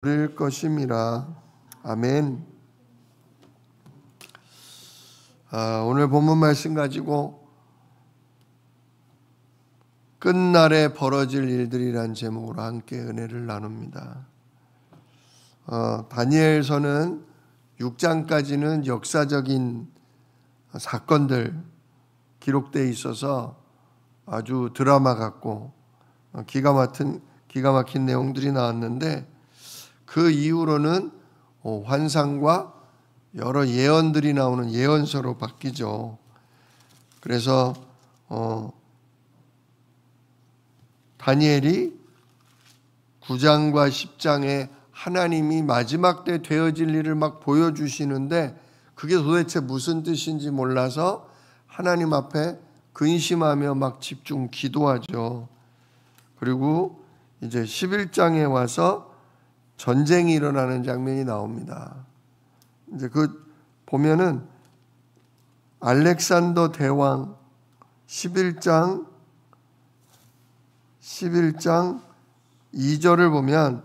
를 것임이라. 아멘. 오늘 본문 말씀 가지고 끝날에 벌어질 일들이란 제목으로 함께 은혜를 나눕니다. 다니엘서는 6장까지는 역사적인 사건들 기록되어 있어서 아주 드라마 같고 기가 막힌 내용들이 나왔는데, 그 이후로는 환상과 여러 예언들이 나오는 예언서로 바뀌죠. 그래서 다니엘이 9장과 10장에 하나님이 마지막 때 되어질 일을 막 보여주시는데, 그게 도대체 무슨 뜻인지 몰라서 하나님 앞에 근심하며 막 집중 기도하죠. 그리고 이제 11장에 와서 전쟁이 일어나는 장면이 나옵니다. 이제 보면은 알렉산더 대왕 11장 2절을 보면,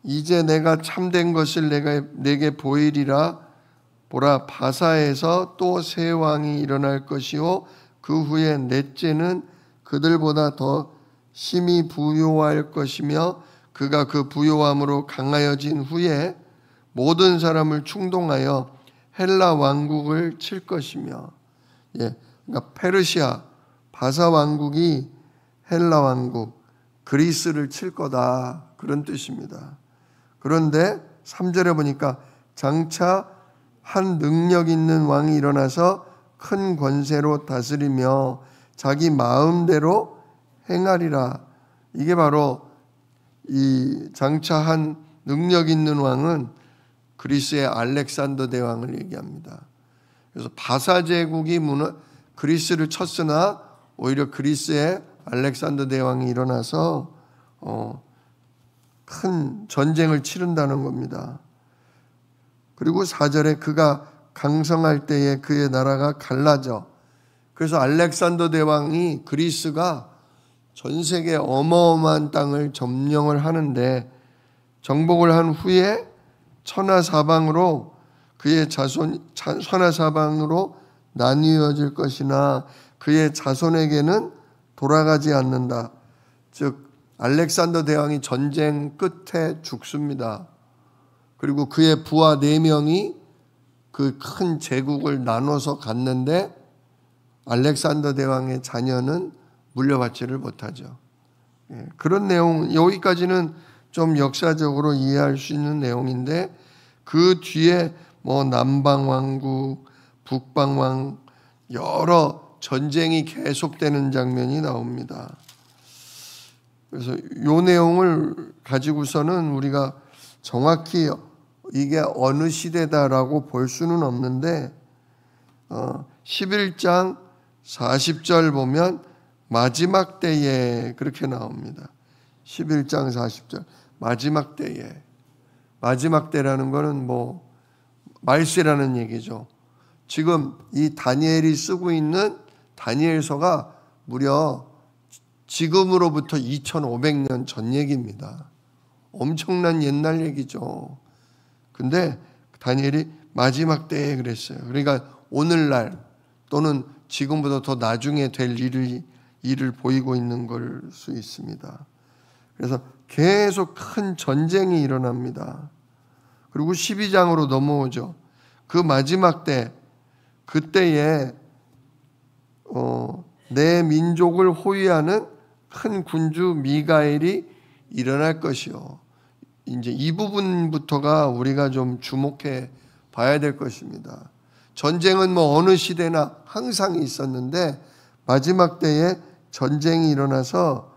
이제 내가 참된 것을 내게 보이리라. 보라, 바사에서 또 새 왕이 일어날 것이요 그 후에 넷째는 그들보다 더 심히 부요할 것이며, 그가 그 부요함으로 강하여진 후에 모든 사람을 충동하여 헬라 왕국을 칠 것이며, 그러니까 페르시아 바사 왕국이 헬라 왕국 그리스를 칠 거다, 그런 뜻입니다. 그런데 3절에 보니까 장차 한 능력 있는 왕이 일어나서 큰 권세로 다스리며 자기 마음대로 행하리라. 이게 바로 이 장차 한 능력 있는 왕은 그리스의 알렉산더 대왕을 얘기합니다. 그래서 바사 제국이 그리스를 쳤으나 오히려 그리스의 알렉산더 대왕이 일어나서 큰 전쟁을 치른다는 겁니다. 그리고 4절에 그가 강성할 때에 그의 나라가 갈라져. 그래서 알렉산더 대왕이 그리스가 전 세계 어마어마한 땅을 점령을 하는데, 정복을 한 후에 천하사방으로 그의 천하사방으로 나뉘어질 것이나 그의 자손에게는 돌아가지 않는다. 즉 알렉산더 대왕이 전쟁 끝에 죽습니다. 그리고 그의 부하 4명이 그 큰 제국을 나눠서 갔는데, 알렉산더 대왕의 자녀는 물려받지를 못하죠. 그런 내용, 여기까지는 좀 역사적으로 이해할 수 있는 내용인데, 그 뒤에 남방왕국, 북방왕 여러 전쟁이 계속되는 장면이 나옵니다. 그래서 이 내용을 가지고서는 우리가 정확히 이게 어느 시대다라고 볼 수는 없는데, 11장 40절 보면 마지막 때에 그렇게 나옵니다. 11장 40절 마지막 때에. 마지막 때라는 거는 말세라는 얘기죠. 지금 이 다니엘이 쓰고 있는 다니엘서가 무려 지금으로부터 2500년 전 얘기입니다. 엄청난 옛날 얘기죠. 근데 다니엘이 마지막 때에 그랬어요. 그러니까 오늘날 또는 지금보다 더 나중에 될 일을 보이고 있는 걸 수 있습니다. 그래서 계속 큰 전쟁이 일어납니다. 그리고 12장으로 넘어오죠. 그 마지막 때, 그때에 내 민족을 호위하는 큰 군주 미가엘이 일어날 것이요. 이제 이 부분부터가 우리가 좀 주목해 봐야 될 것입니다. 전쟁은 어느 시대나 항상 있었는데, 마지막 때에 전쟁이 일어나서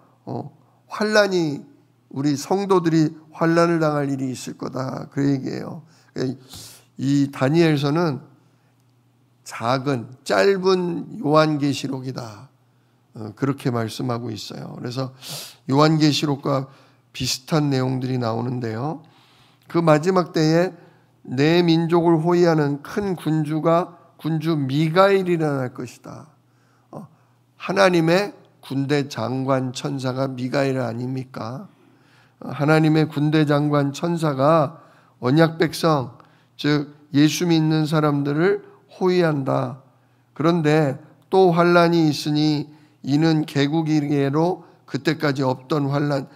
환란이, 우리 성도들이 환란을 당할 일이 있을 거다, 그 얘기예요. 이 다니엘서는 짧은 요한계시록이다, 그렇게 말씀하고 있어요. 그래서 요한계시록과 비슷한 내용들이 나오는데요. 그 마지막 때에 내 민족을 호위하는 큰 군주 미가엘이 일어날 것이다. 하나님의 군대 장관 천사가 미가엘 아닙니까? 하나님의 군대 장관 천사가 언약 백성, 즉 예수 믿는 사람들을 호위한다. 그런데 또 환란이 있으니 이는 개국이래로 그때까지 없던 환란,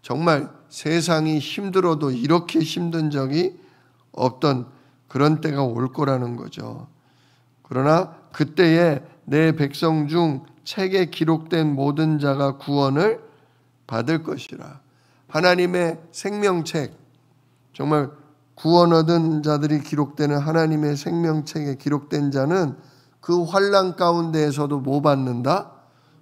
정말 세상이 힘들어도 이렇게 힘든 적이 없던 그런 때가 올 거라는 거죠. 그러나 그때에 내 백성 중 책에 기록된 모든 자가 구원을 받을 것이라. 하나님의 생명책, 정말 구원 얻은 자들이 기록되는 하나님의 생명책에 기록된 자는 그 환난 가운데에서도 뭐 받는다?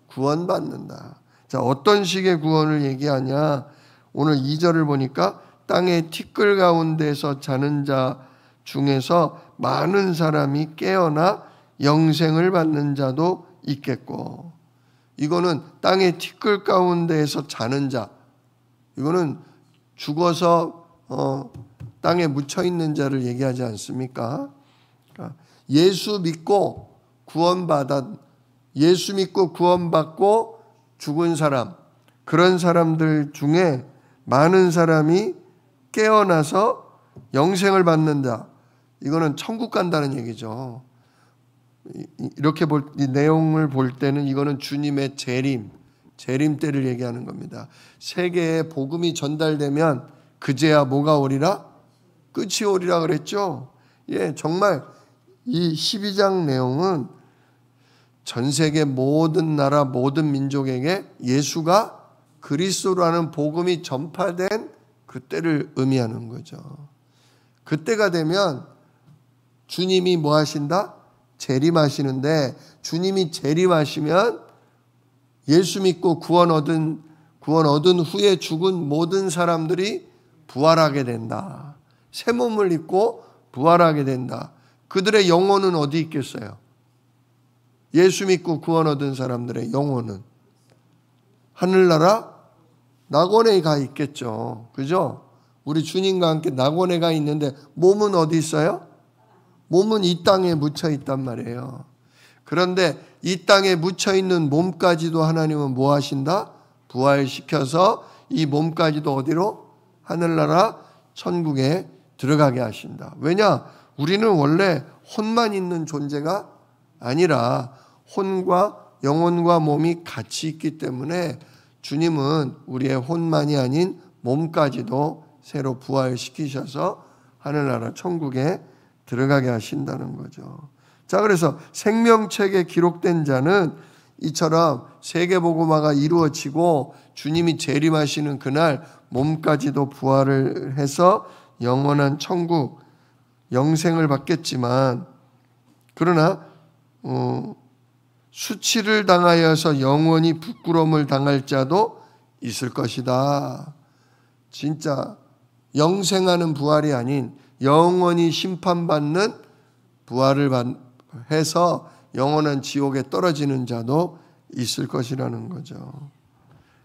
구원받는다. 자, 어떤 식의 구원을 얘기하냐? 오늘 2절을 보니까 땅의 티끌 가운데서 자는 자 중에서 많은 사람이 깨어나 영생을 받는 자도 있겠고, 이거는 땅의 티끌 가운데에서 자는 자, 이거는 죽어서 땅에 묻혀 있는 자를 얘기하지 않습니까? 예수 믿고 구원받고 죽은 사람, 그런 사람들 중에 많은 사람이 깨어나서 영생을 받는다. 이거는 천국 간다는 얘기죠. 이렇게 이 내용을 볼 때는 이거는 주님의 재림 때를 얘기하는 겁니다. 세계에 복음이 전달되면 그제야 뭐가 오리라? 끝이 오리라 그랬죠. 예, 정말 이 12장 내용은 전 세계 모든 나라 모든 민족에게 예수가 그리스도라는 복음이 전파된 그때를 의미하는 거죠. 그때가 되면 주님이 뭐 하신다? 재림하시는데, 주님이 재림하시면 예수 믿고 구원 얻은 후에 죽은 모든 사람들이 부활하게 된다. 새 몸을 입고 부활하게 된다. 그들의 영혼은 어디 있겠어요? 예수 믿고 구원 얻은 사람들의 영혼은 하늘나라 낙원에 가 있겠죠. 그죠? 우리 주님과 함께 낙원에 가 있는데 몸은 어디 있어요? 몸은 이 땅에 묻혀 있단 말이에요. 그런데 이 땅에 묻혀 있는 몸까지도 하나님은 뭐 하신다? 부활시켜서 이 몸까지도 어디로? 하늘나라 천국에 들어가게 하신다. 왜냐? 우리는 원래 혼만 있는 존재가 아니라 혼과 영혼과 몸이 같이 있기 때문에 주님은 우리의 혼만이 아닌 몸까지도 새로 부활시키셔서 하늘나라 천국에 들어가게 하신다는 거죠. 자, 그래서 생명책에 기록된 자는 이처럼 세계복음화가 이루어지고 주님이 재림하시는 그날 몸까지도 부활을 해서 영원한 천국, 영생을 받겠지만, 그러나 수치를 당하여서 영원히 부끄러움을 당할 자도 있을 것이다. 진짜 영생하는 부활이 아닌 영원히 심판받는 부활을 해서 영원한 지옥에 떨어지는 자도 있을 것이라는 거죠.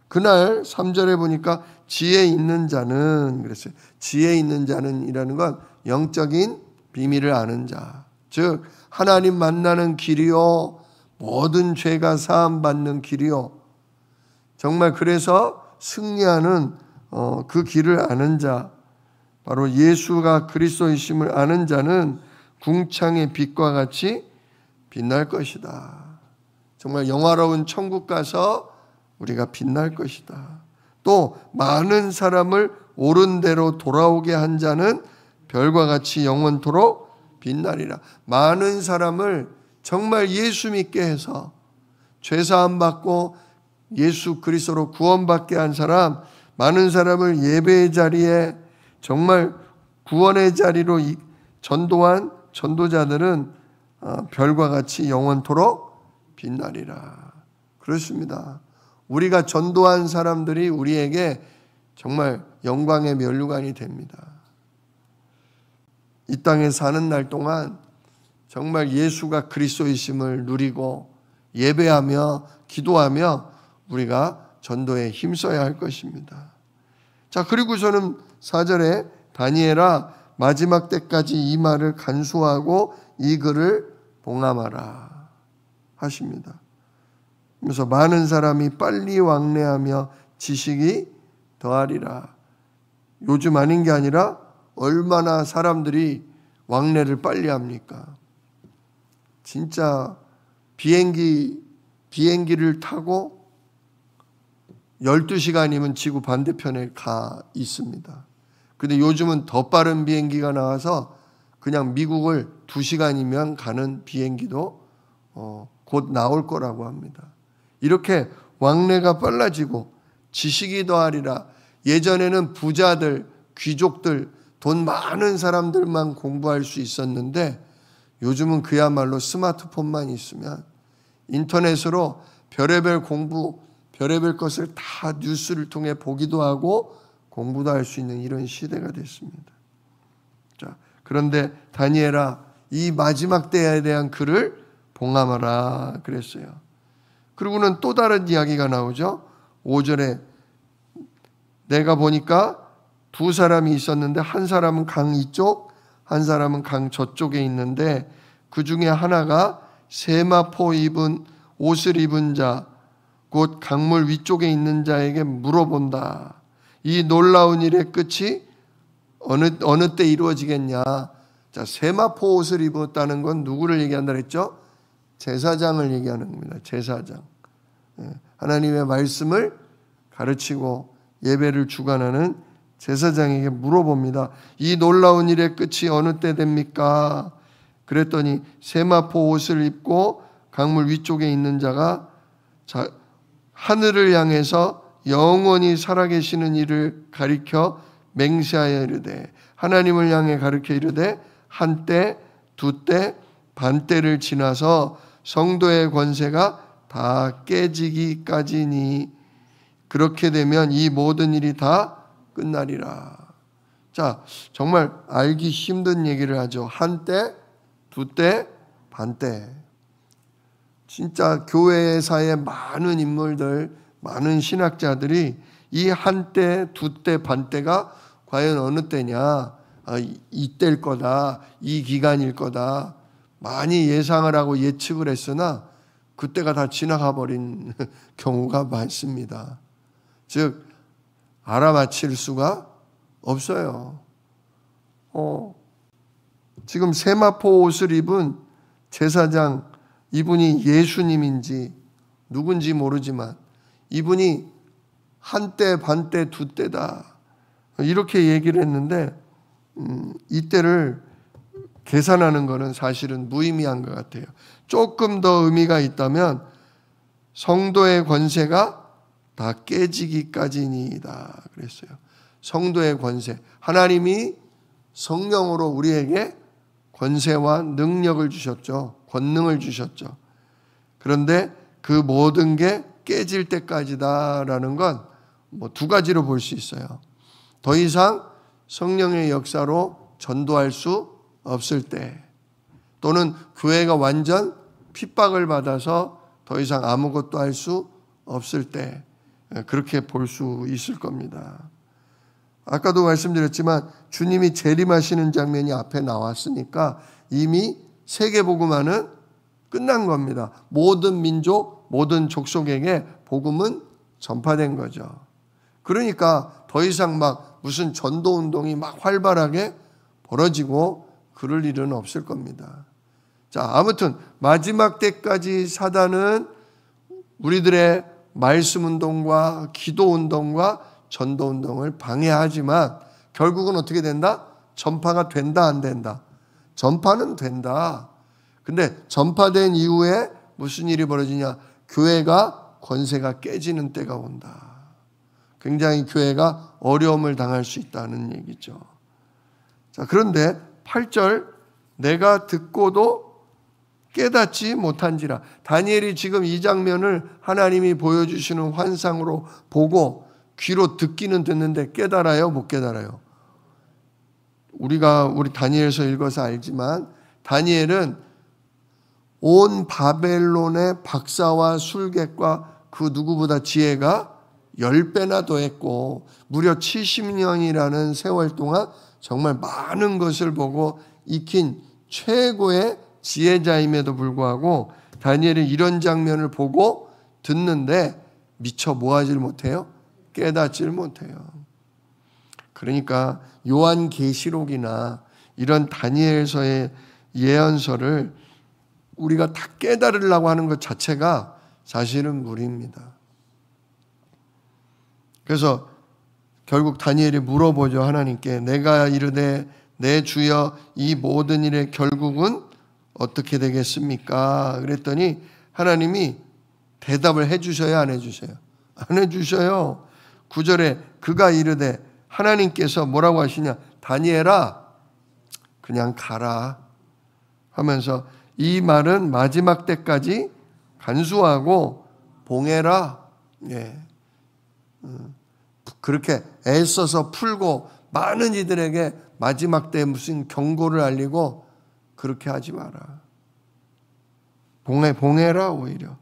그날 3절에 보니까 지혜 있는 자는, 그랬어요. 지혜 있는 자는 이라는 건 영적인 비밀을 아는 자, 즉 하나님 만나는 길이요, 모든 죄가 사함받는 길이요, 정말 그래서 승리하는 그 길을 아는 자, 바로 예수가 그리스도이심을 아는 자는 궁창의 빛과 같이 빛날 것이다. 정말 영화로운 천국 가서 우리가 빛날 것이다. 또 많은 사람을 옳은 대로 돌아오게 한 자는 별과 같이 영원토록 빛나리라. 많은 사람을 정말 예수 믿게 해서 죄사함 받고 예수 그리스도로 구원받게 한 사람, 많은 사람을 예배의 자리에 정말 구원의 자리로 전도한 전도자들은 별과 같이 영원토록 빛나리라. 그렇습니다. 우리가 전도한 사람들이 우리에게 정말 영광의 면류관이 됩니다. 이 땅에 사는 날 동안 정말 예수가 그리스도이심을 누리고 예배하며 기도하며 우리가 전도에 힘써야 할 것입니다. 자, 그리고서는 4절에 다니엘아 마지막 때까지 이 말을 간수하고 이 글을 봉함하라 하십니다. 그래서 많은 사람이 빨리 왕래하며 지식이 더하리라. 요즘 아닌 게 아니라 얼마나 사람들이 왕래를 빨리 합니까? 진짜 비행기를 타고 12시간이면 지구 반대편에 가 있습니다. 근데 요즘은 더 빠른 비행기가 나와서 그냥 미국을 2시간이면 가는 비행기도 곧 나올 거라고 합니다. 이렇게 왕래가 빨라지고 지식이 더하리라. 예전에는 부자들, 귀족들, 돈 많은 사람들만 공부할 수 있었는데 요즘은 그야말로 스마트폰만 있으면 인터넷으로 별의별 공부, 별의별 것을 다 뉴스를 통해 보기도 하고 공부도 할 수 있는 이런 시대가 됐습니다. 자, 그런데 다니엘아, 이 마지막 때에 대한 글을 봉함하라 그랬어요. 그리고는 또 다른 이야기가 나오죠. 5절에 내가 보니까 두 사람이 있었는데 한 사람은 강 이쪽, 한 사람은 강 저쪽에 있는데 그 중에 하나가 세마포 입은 옷을 입은 자, 곧 강물 위쪽에 있는 자에게 물어본다. 이 놀라운 일의 끝이 어느 때 이루어지겠냐. 자, 세마포 옷을 입었다는 건 누구를 얘기한다 그랬죠? 제사장을 얘기하는 겁니다. 제사장. 하나님의 말씀을 가르치고 예배를 주관하는 제사장에게 물어봅니다. 이 놀라운 일의 끝이 어느 때 됩니까? 그랬더니 세마포 옷을 입고 강물 위쪽에 있는 자가 하늘을 향해서 영원히 살아계시는 이를 가리켜 맹세하여 이르되 하나님을 향해 가리켜 이르되 한때 두때 반때를 지나서 성도의 권세가 다 깨지기까지니 그렇게 되면 이 모든 일이 다 끝나리라. 자, 정말 알기 힘든 얘기를 하죠. 한때, 두때, 반때. 진짜 교회사의 많은 인물들, 많은 신학자들이 이 한때, 두때, 반때가 과연 어느 때냐, 이때일 거다, 이 기간일 거다 많이 예상을 하고 예측을 했으나 그때가 다 지나가 버린 경우가 많습니다. 즉 알아맞힐 수가 없어요. 지금 세마포 옷을 입은 제사장, 이분이 예수님인지 누군지 모르지만 이분이 한때, 반때, 두때다 이렇게 얘기를 했는데 이때를 계산하는 것은 사실은 무의미한 것 같아요. 조금 더 의미가 있다면 성도의 권세가 다 깨지기까지니이다 그랬어요. 성도의 권세, 하나님이 성령으로 우리에게 권세와 능력을 주셨죠. 권능을 주셨죠. 그런데 그 모든 게 깨질 때까지다라는 건 두 가지로 볼 수 있어요. 더 이상 성령의 역사로 전도할 수 없을 때, 또는 교회가 완전 핍박을 받아서 더 이상 아무것도 할 수 없을 때, 그렇게 볼 수 있을 겁니다. 아까도 말씀드렸지만 주님이 재림하시는 장면이 앞에 나왔으니까 이미 세계복음화는 끝난 겁니다. 모든 민족, 모든 족속에게 복음은 전파된 거죠. 그러니까 더 이상 막 무슨 전도운동이 막 활발하게 벌어지고 그럴 일은 없을 겁니다. 자, 아무튼 마지막 때까지 사단은 우리들의 말씀운동과 기도운동과 전도운동을 방해하지만 결국은 어떻게 된다? 전파가 된다, 안 된다? 전파는 된다. 근데 전파된 이후에 무슨 일이 벌어지냐? 교회가 권세가 깨지는 때가 온다. 굉장히 교회가 어려움을 당할 수 있다는 얘기죠. 자, 그런데 8절 내가 듣고도 깨닫지 못한지라. 다니엘이 지금 이 장면을 하나님이 보여주시는 환상으로 보고 귀로 듣기는 듣는데 깨달아요? 못 깨달아요? 우리 다니엘서 읽어서 알지만 다니엘은 온 바벨론의 박사와 술객과 그 누구보다 지혜가 10배나 더했고 무려 70년이라는 세월 동안 정말 많은 것을 보고 익힌 최고의 지혜자임에도 불구하고 다니엘이 이런 장면을 보고 듣는데 미처 뭐하지를 못해요? 깨닫지를 못해요. 그러니까 요한계시록이나 이런 다니엘서의 예언서를 우리가 다 깨달으려고 하는 것 자체가 사실은 무리입니다. 그래서 결국 다니엘이 물어보죠. 하나님께 내가 이르되 내 주여 이 모든 일의 결국은 어떻게 되겠습니까? 그랬더니 하나님이 대답을 해주셔요, 안 해주셔요? 안 해주셔요. 9절에 그가 이르되 하나님께서 뭐라고 하시냐? 다니엘아 그냥 가라 하면서 이 말은 마지막 때까지 간수하고 봉해라. 예. 그렇게 애써서 풀고 많은 이들에게 마지막 때 무슨 경고를 알리고 그렇게 하지 마라. 봉해라 오히려.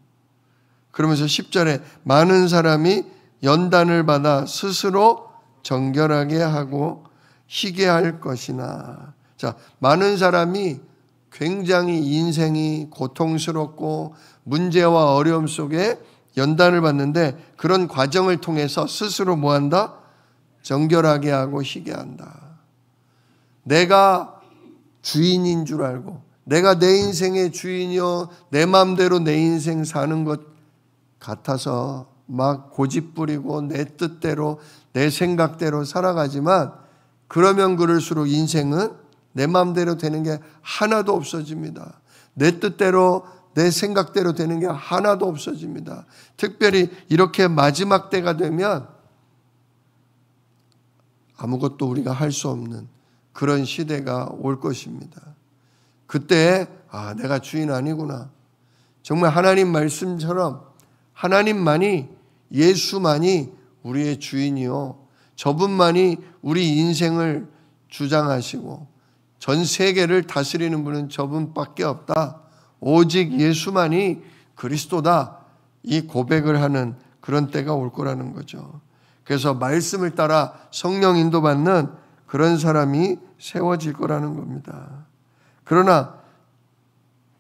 그러면서 10절에 많은 사람이 연단을 받아 스스로 정결하게 하고 희게 할 것이나. 자, 많은 사람이 굉장히 인생이 고통스럽고 문제와 어려움 속에 연단을 받는데 그런 과정을 통해서 스스로 뭐한다? 정결하게 하고 희게 한다. 내가 주인인 줄 알고 내가 내 인생의 주인이요 내 마음대로 내 인생 사는 것 같아서 막 고집부리고 내 뜻대로 내 생각대로 살아가지만 그러면 그럴수록 인생은 내 마음대로 되는 게 하나도 없어집니다. 내 뜻대로 내 생각대로 되는 게 하나도 없어집니다. 특별히 이렇게 마지막 때가 되면 아무것도 우리가 할 수 없는 그런 시대가 올 것입니다. 그때 내가 주인 아니구나. 정말 하나님 말씀처럼 하나님만이 예수만이 우리의 주인이요 저분만이 우리 인생을 주장하시고 전 세계를 다스리는 분은 저분밖에 없다. 오직 예수만이 그리스도다. 이 고백을 하는 그런 때가 올 거라는 거죠. 그래서 말씀을 따라 성령 인도받는 그런 사람이 세워질 거라는 겁니다. 그러나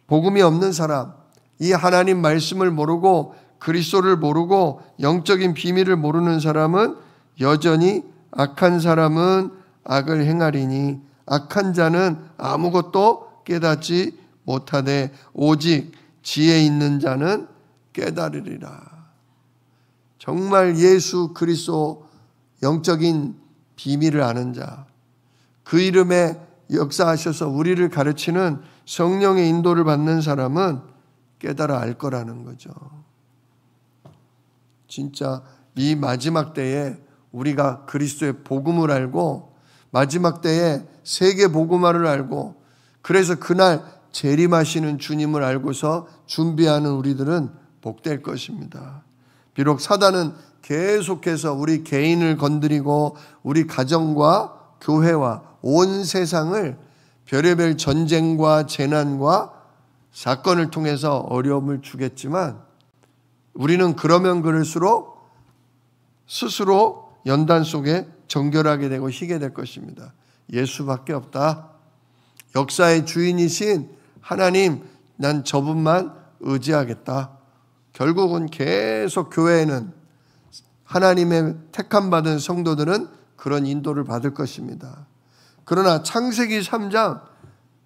복음이 없는 사람, 이 하나님 말씀을 모르고 그리스도를 모르고 영적인 비밀을 모르는 사람은 여전히 악한 사람은 악을 행하리니 악한 자는 아무것도 깨닫지 못하되 오직 지혜 있는 자는 깨달으리라. 정말 예수 그리스도 영적인 비밀을 아는 자, 그 이름에 역사하셔서 우리를 가르치는 성령의 인도를 받는 사람은 깨달아 알 거라는 거죠. 진짜 이 마지막 때에 우리가 그리스도의 복음을 알고 마지막 때에 세계 복음화를 알고 그래서 그날 재림하시는 주님을 알고서 준비하는 우리들은 복될 것입니다. 비록 사단은 계속해서 우리 개인을 건드리고 우리 가정과 교회와 온 세상을 별의별 전쟁과 재난과 사건을 통해서 어려움을 주겠지만 우리는 그러면 그럴수록 스스로 연단 속에 정결하게 되고 희게 될 것입니다. 예수밖에 없다. 역사의 주인이신 하나님, 난 저분만 의지하겠다. 결국은 계속 교회에는 하나님의 택함받은 성도들은 그런 인도를 받을 것입니다. 그러나 창세기 3장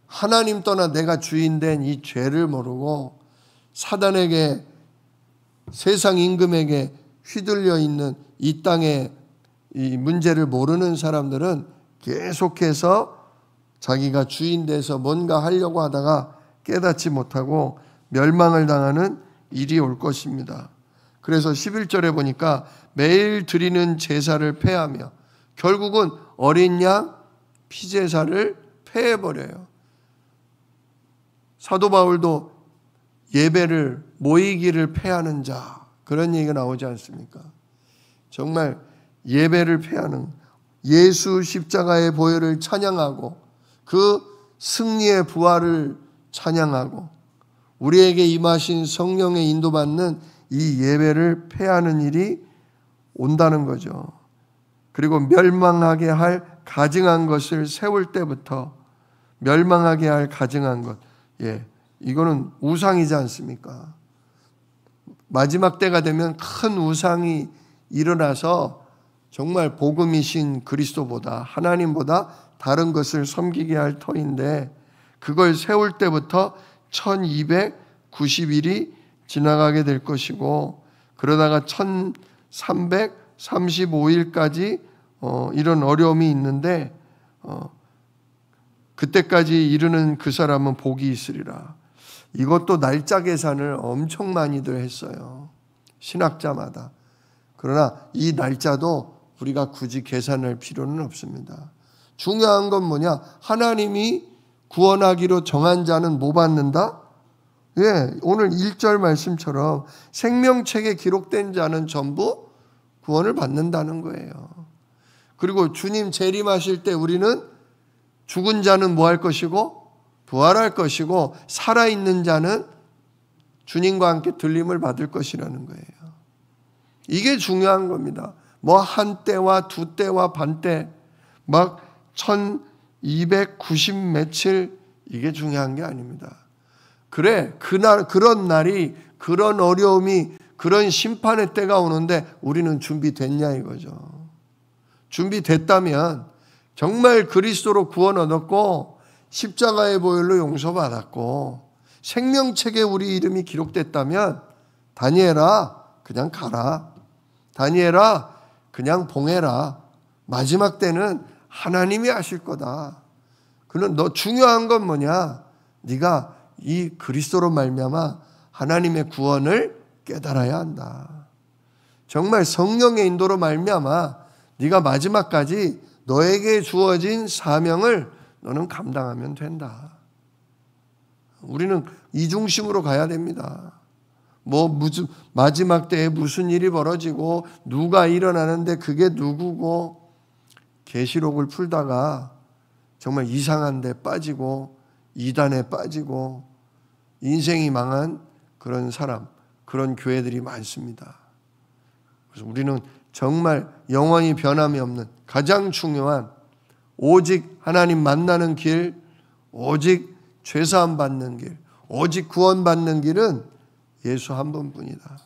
하나님 떠나 내가 주인된 이 죄를 모르고 사단에게 세상 임금에게 휘둘려 있는 이 땅의 이 문제를 모르는 사람들은 계속해서 자기가 주인 돼서 뭔가 하려고 하다가 깨닫지 못하고 멸망을 당하는 일이 올 것입니다. 그래서 11절에 보니까 매일 드리는 제사를 폐하며 결국은 어린 양 피제사를 폐해버려요. 사도 바울도 예배를 모이기를 폐하는 자 그런 얘기가 나오지 않습니까? 정말 예배를 폐하는 예수 십자가의 보혈을 찬양하고 그 승리의 부활을 찬양하고 우리에게 임하신 성령의 인도받는 이 예배를 폐하는 일이 온다는 거죠. 그리고 멸망하게 할 가증한 것을 세울 때부터 멸망하게 할 가증한 것, 이거는 우상이지 않습니까? 마지막 때가 되면 큰 우상이 일어나서 정말 복음이신 그리스도보다 하나님보다 다른 것을 섬기게 할 터인데 그걸 세울 때부터 1290일이 지나가게 될 것이고 그러다가 1335일까지 이런 어려움이 있는데 그때까지 이르는 그 사람은 복이 있으리라. 이것도 날짜 계산을 엄청 많이들 했어요. 신학자마다. 그러나 이 날짜도 우리가 굳이 계산할 필요는 없습니다. 중요한 건 뭐냐? 하나님이 구원하기로 정한 자는 뭐 받는다? 예, 오늘 1절 말씀처럼 생명책에 기록된 자는 전부 구원을 받는다는 거예요. 그리고 주님 재림하실 때 우리는 죽은 자는 뭐 할 것이고 부활할 것이고 살아있는 자는 주님과 함께 들림을 받을 것이라는 거예요. 이게 중요한 겁니다. 뭐 한 때와 두 때와 반 때 막 1290 며칠 이게 중요한 게 아닙니다. 그래 그런 날이 그런 어려움이 그런 심판의 때가 오는데 우리는 준비됐냐 이거죠. 준비됐다면 정말 그리스도로 구원 얻었고 십자가의 보혈로 용서받았고 생명책에 우리 이름이 기록됐다면 다니엘아 그냥 가라. 다니엘아 그냥 봉해라. 마지막 때는 하나님이 하실 거다. 그는 너 중요한 건 뭐냐? 네가 이 그리스도로 말미암아 하나님의 구원을 깨달아야 한다. 정말 성령의 인도로 말미암아 네가 마지막까지 너에게 주어진 사명을 너는 감당하면 된다. 우리는 이 중심으로 가야 됩니다. 무슨 마지막 때에 무슨 일이 벌어지고 누가 일어나는데 그게 누구고 계시록을 풀다가 정말 이상한 데 빠지고 이단에 빠지고 인생이 망한 그런 사람, 그런 교회들이 많습니다. 그래서 우리는 정말 영원히 변함이 없는 가장 중요한 오직 하나님 만나는 길, 오직 죄사함 받는 길, 오직 구원받는 길은 예수 한 분뿐이다.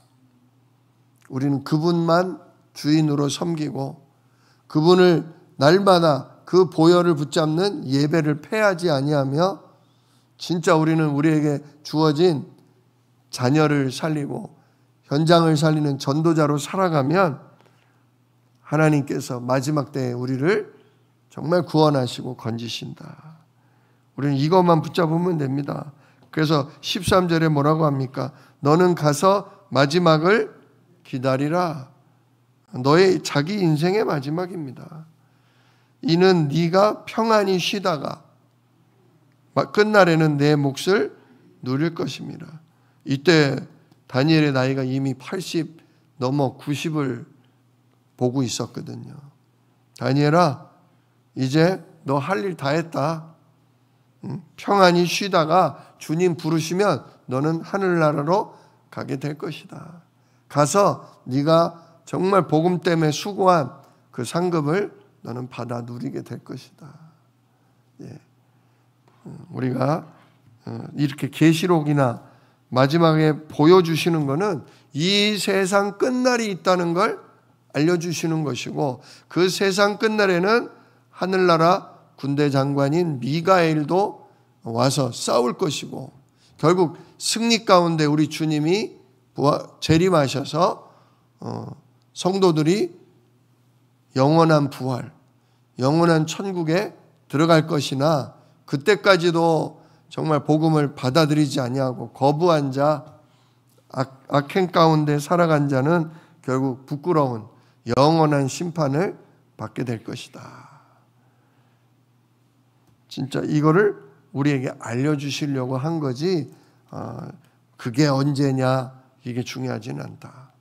우리는 그분만 주인으로 섬기고 그분을 날마다 그 보혈을 붙잡는 예배를 패하지 아니하며 진짜 우리는 우리에게 주어진 자녀를 살리고 현장을 살리는 전도자로 살아가면 하나님께서 마지막 때에 우리를 정말 구원하시고 건지신다. 우리는 이것만 붙잡으면 됩니다. 그래서 13절에 뭐라고 합니까? 너는 가서 마지막을 기다리라. 너의 자기 인생의 마지막입니다. 이는 네가 평안히 쉬다가 끝날에는 내 몫을 누릴 것입니다. 이때 다니엘의 나이가 이미 80 넘어 90을 보고 있었거든요. 다니엘아, 이제 너 할 일 다 했다. 평안히 쉬다가 주님 부르시면 너는 하늘나라로 가게 될 것이다. 가서 네가 정말 복음 때문에 수고한 그 상급을 너는 받아 누리게 될 것이다. 예. 우리가 이렇게 계시록이나 마지막에 보여주시는 것은 이 세상 끝날이 있다는 걸 알려주시는 것이고 그 세상 끝날에는 하늘나라 군대 장관인 미가엘도 와서 싸울 것이고 결국 승리 가운데 우리 주님이 재림하셔서 성도들이 영원한 부활, 영원한 천국에 들어갈 것이나 그때까지도 정말 복음을 받아들이지 아니하고 거부한 자, 악행 가운데 살아간 자는 결국 부끄러운 영원한 심판을 받게 될 것이다. 진짜 이거를 우리에게 알려주시려고 한 거지 그게 언제냐 이게 중요하진 않다.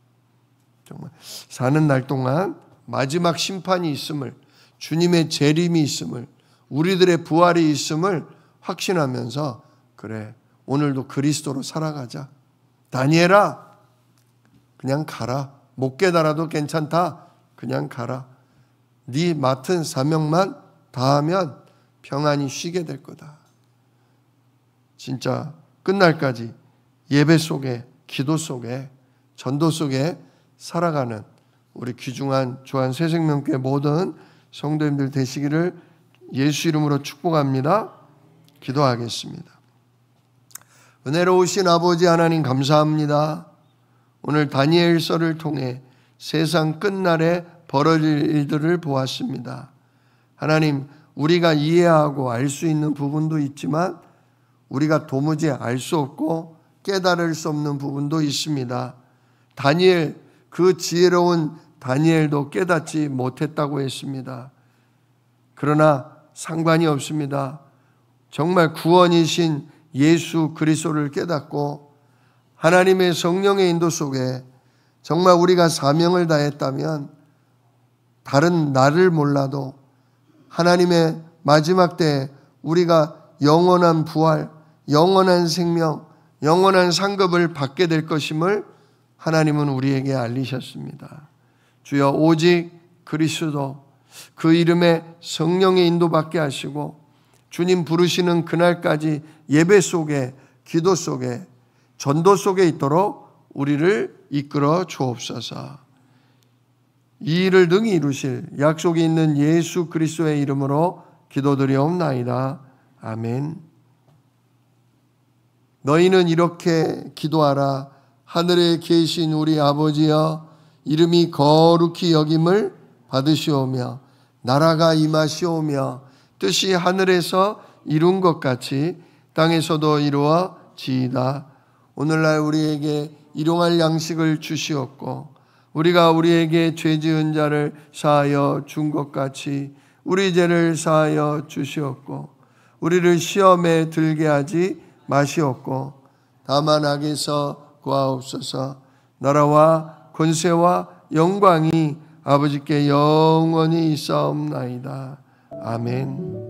정말 사는 날 동안 마지막 심판이 있음을 주님의 재림이 있음을 우리들의 부활이 있음을 확신하면서 그래 오늘도 그리스도로 살아가자. 다니엘아 그냥 가라. 못 깨달아도 괜찮다. 그냥 가라. 네 맡은 사명만 다하면 평안히 쉬게 될 거다. 진짜 끝날까지 예배 속에 기도 속에 전도 속에 살아가는 우리 귀중한 주한 새생명교회 모든 성도님들 되시기를 예수 이름으로 축복합니다. 기도하겠습니다. 은혜로우신 아버지 하나님 감사합니다. 오늘 다니엘서를 통해 세상 끝날에 벌어질 일들을 보았습니다. 하나님, 우리가 이해하고 알 수 있는 부분도 있지만 우리가 도무지 알 수 없고 깨달을 수 없는 부분도 있습니다. 다니엘, 그 지혜로운 다니엘도 깨닫지 못했다고 했습니다. 그러나 상관이 없습니다. 정말 구원이신 예수 그리스도를 깨닫고 하나님의 성령의 인도 속에 정말 우리가 사명을 다했다면 다른 나를 몰라도 하나님의 마지막 때에 우리가 영원한 부활, 영원한 생명, 영원한 상급을 받게 될 것임을 하나님은 우리에게 알리셨습니다. 주여, 오직 그리스도, 그 이름에 성령의 인도받게 하시고 주님 부르시는 그날까지 예배 속에, 기도 속에, 전도 속에 있도록 우리를 이끌어 주옵소서. 이 일을 능히 이루실 약속이 있는 예수 그리스도의 이름으로 기도드리옵나이다. 아멘. 너희는 이렇게 기도하라. 하늘에 계신 우리 아버지여, 이름이 거룩히 여김을 받으시오며 나라가 임하시오며 뜻이 하늘에서 이룬 것 같이 땅에서도 이루어지이다. 오늘날 우리에게 일용할 양식을 주시옵고 우리가 우리에게 죄 지은 자를 사하여 준 것 같이 우리 죄를 사하여 주시옵고 우리를 시험에 들게 하지 마시옵고 다만 악에서 구하옵소서. 나라와 권세와 영광이 아버지께 영원히 있사옵나이다. 아멘.